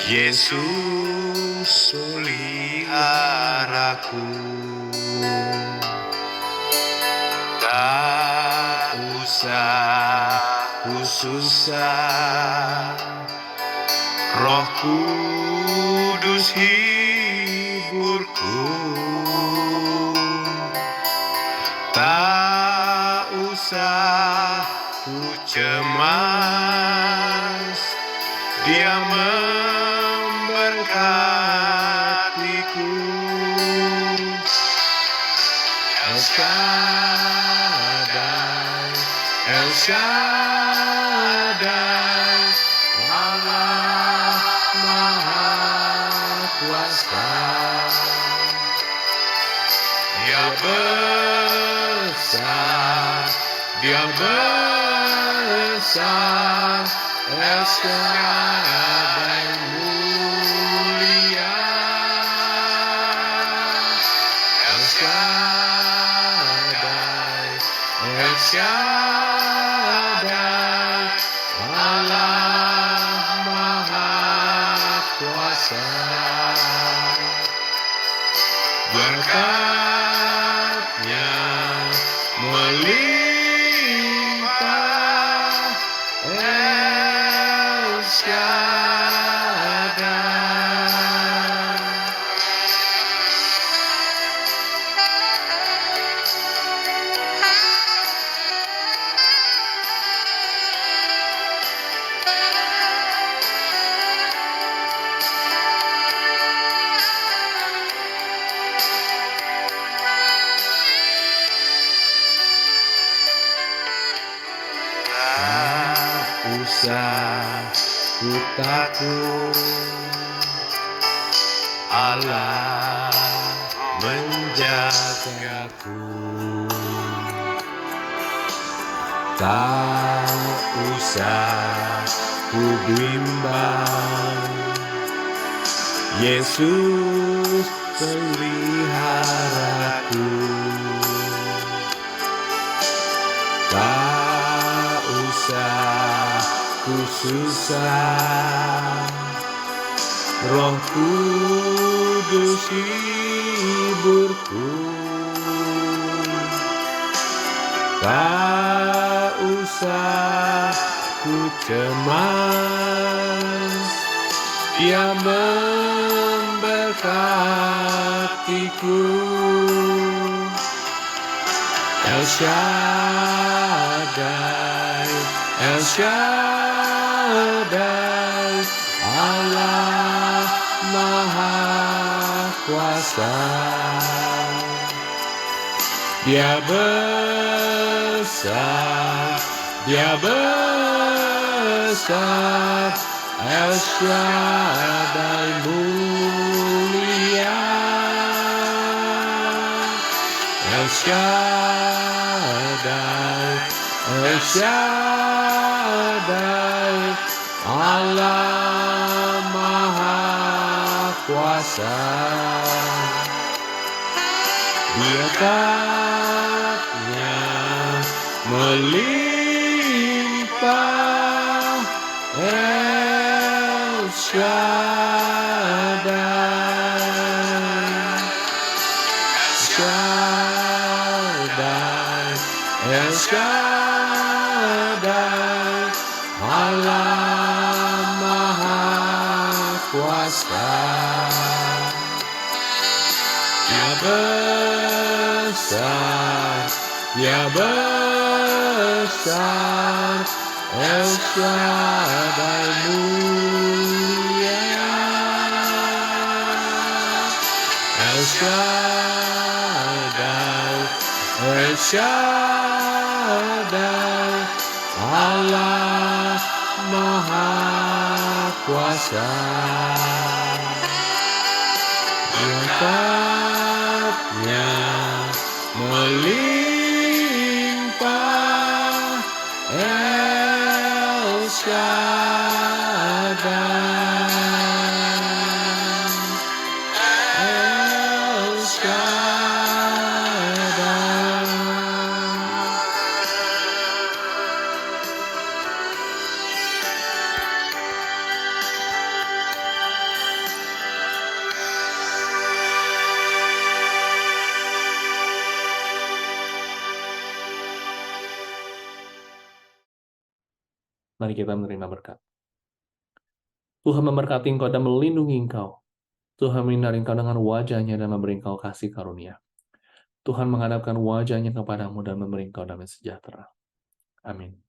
Yesus peliharaku. Tak usah ku susah, Roh Kudus hiburku. Tak usah ku cemas, Dia memberkatiku. El Shaddai, El Shaddai, Allah Maha Kuasa. Dia besar, Dia besar, El Shaddai mulia, El Shaddai, El Shaddai, Allah Maha Kuasa. Berkatnya melimpah, El Shaddai. Tak usah ku takut, Allah menjagaku. Tak usah ku bimbang, Yesus peliharaku. Tak usah ku susah, Roh Kudus hiburku. Tak usah ku cemas, Dia memberkatiku. El Shaddai, El Shaddai, Allah Maha Kuasa. Dia besar, Dia besar, El Shaddai mulia, El Shaddai, El Shaddai, Allah Maha Kuasa. Berkatnya melimpah, El Shaddai, Shaddai, El Shaddai, Allah Maha Kuasa. Dia besar, Dia besar, El Shaddai mulia, El Shaddai, El Shaddai, Allah Maha Kuasa. Berkatnya melimpah, El Shaddai, El Shaddai. Mari kita menerima berkat. Tuhan memberkati engkau dan melindungi engkau. Tuhan menyinari engkau dengan wajah-Nya dan memberi engkau kasih karunia. Tuhan menghadapkan wajah-Nya kepadamu dan memberi engkau damai sejahtera. Amin.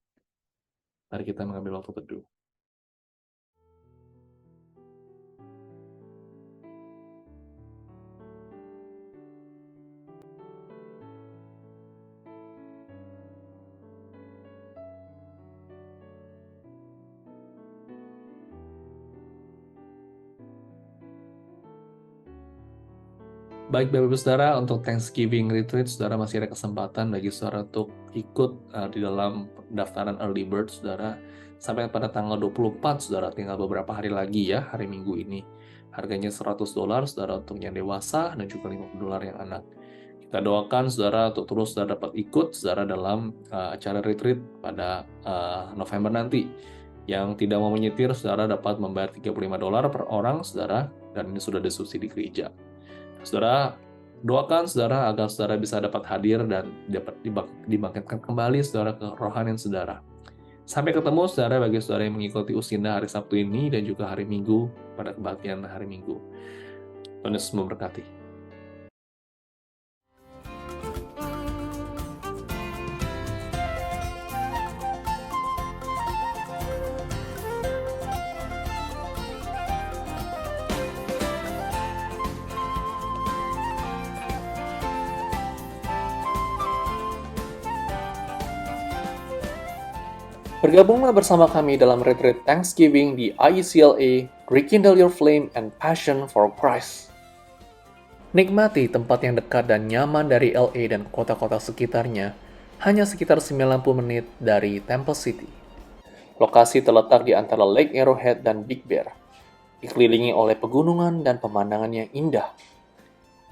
Mari kita mengambil waktu teduh. Baik Bapak Ibu Saudara, untuk Thanksgiving Retreat, Saudara masih ada kesempatan bagi Saudara untuk ikut di dalam pendaftaran Early Bird, Saudara. Sampai pada tanggal 24, Saudara, tinggal beberapa hari lagi ya, hari Minggu ini. Harganya $100, Saudara, untuk yang dewasa dan juga $50 yang anak. Kita doakan Saudara untuk terus Saudara dapat ikut, Saudara, dalam acara retreat pada November nanti. Yang tidak mau menyetir, Saudara dapat membayar $35 per orang, Saudara, dan ini sudah disubsidi gereja. Saudara, doakan Saudara agar Saudara bisa dapat hadir dan dapat dibangkitkan kembali Saudara ke rohanian Saudara. Sampai ketemu Saudara bagi Saudara yang mengikuti Usinda hari Sabtu ini dan juga hari Minggu pada kebaktian hari Minggu. Tuhan Yesus memberkati. Bergabunglah bersama kami dalam retreat Thanksgiving di IECLA, Rekindle Your Flame and Passion for Christ. Nikmati tempat yang dekat dan nyaman dari LA dan kota-kota sekitarnya, hanya sekitar 90 menit dari Temple City. Lokasi terletak di antara Lake Arrowhead dan Big Bear, dikelilingi oleh pegunungan dan pemandangan yang indah.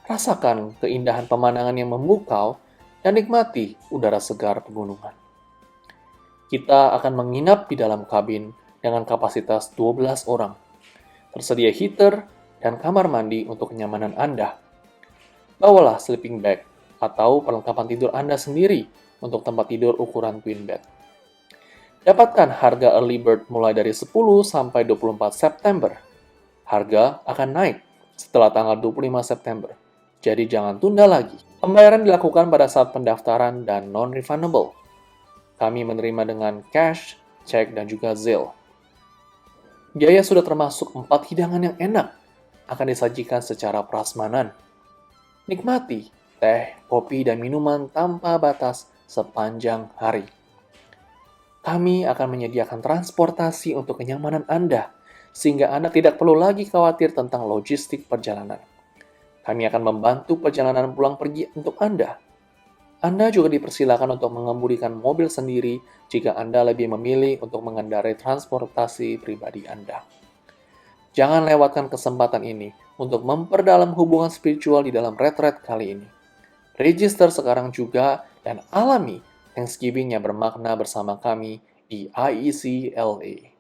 Rasakan keindahan pemandangan yang memukau dan nikmati udara segar pegunungan. Kita akan menginap di dalam kabin dengan kapasitas 12 orang. Tersedia heater dan kamar mandi untuk kenyamanan Anda. Bawalah sleeping bag atau perlengkapan tidur Anda sendiri untuk tempat tidur ukuran twin bed. Dapatkan harga early bird mulai dari 10 sampai 24 September. Harga akan naik setelah tanggal 25 September. Jadi jangan tunda lagi. Pembayaran dilakukan pada saat pendaftaran dan non-refundable. Kami menerima dengan cash, cek, dan juga Zelle. Biaya sudah termasuk 4 hidangan yang enak, akan disajikan secara prasmanan. Nikmati teh, kopi, dan minuman tanpa batas sepanjang hari. Kami akan menyediakan transportasi untuk kenyamanan Anda, sehingga Anda tidak perlu lagi khawatir tentang logistik perjalanan. Kami akan membantu perjalanan pulang pergi untuk Anda. Anda juga dipersilakan untuk mengemudikan mobil sendiri jika Anda lebih memilih untuk mengendarai transportasi pribadi Anda. Jangan lewatkan kesempatan ini untuk memperdalam hubungan spiritual di dalam retret kali ini. Register sekarang juga dan alami Thanksgiving yang bermakna bersama kami di IECLA.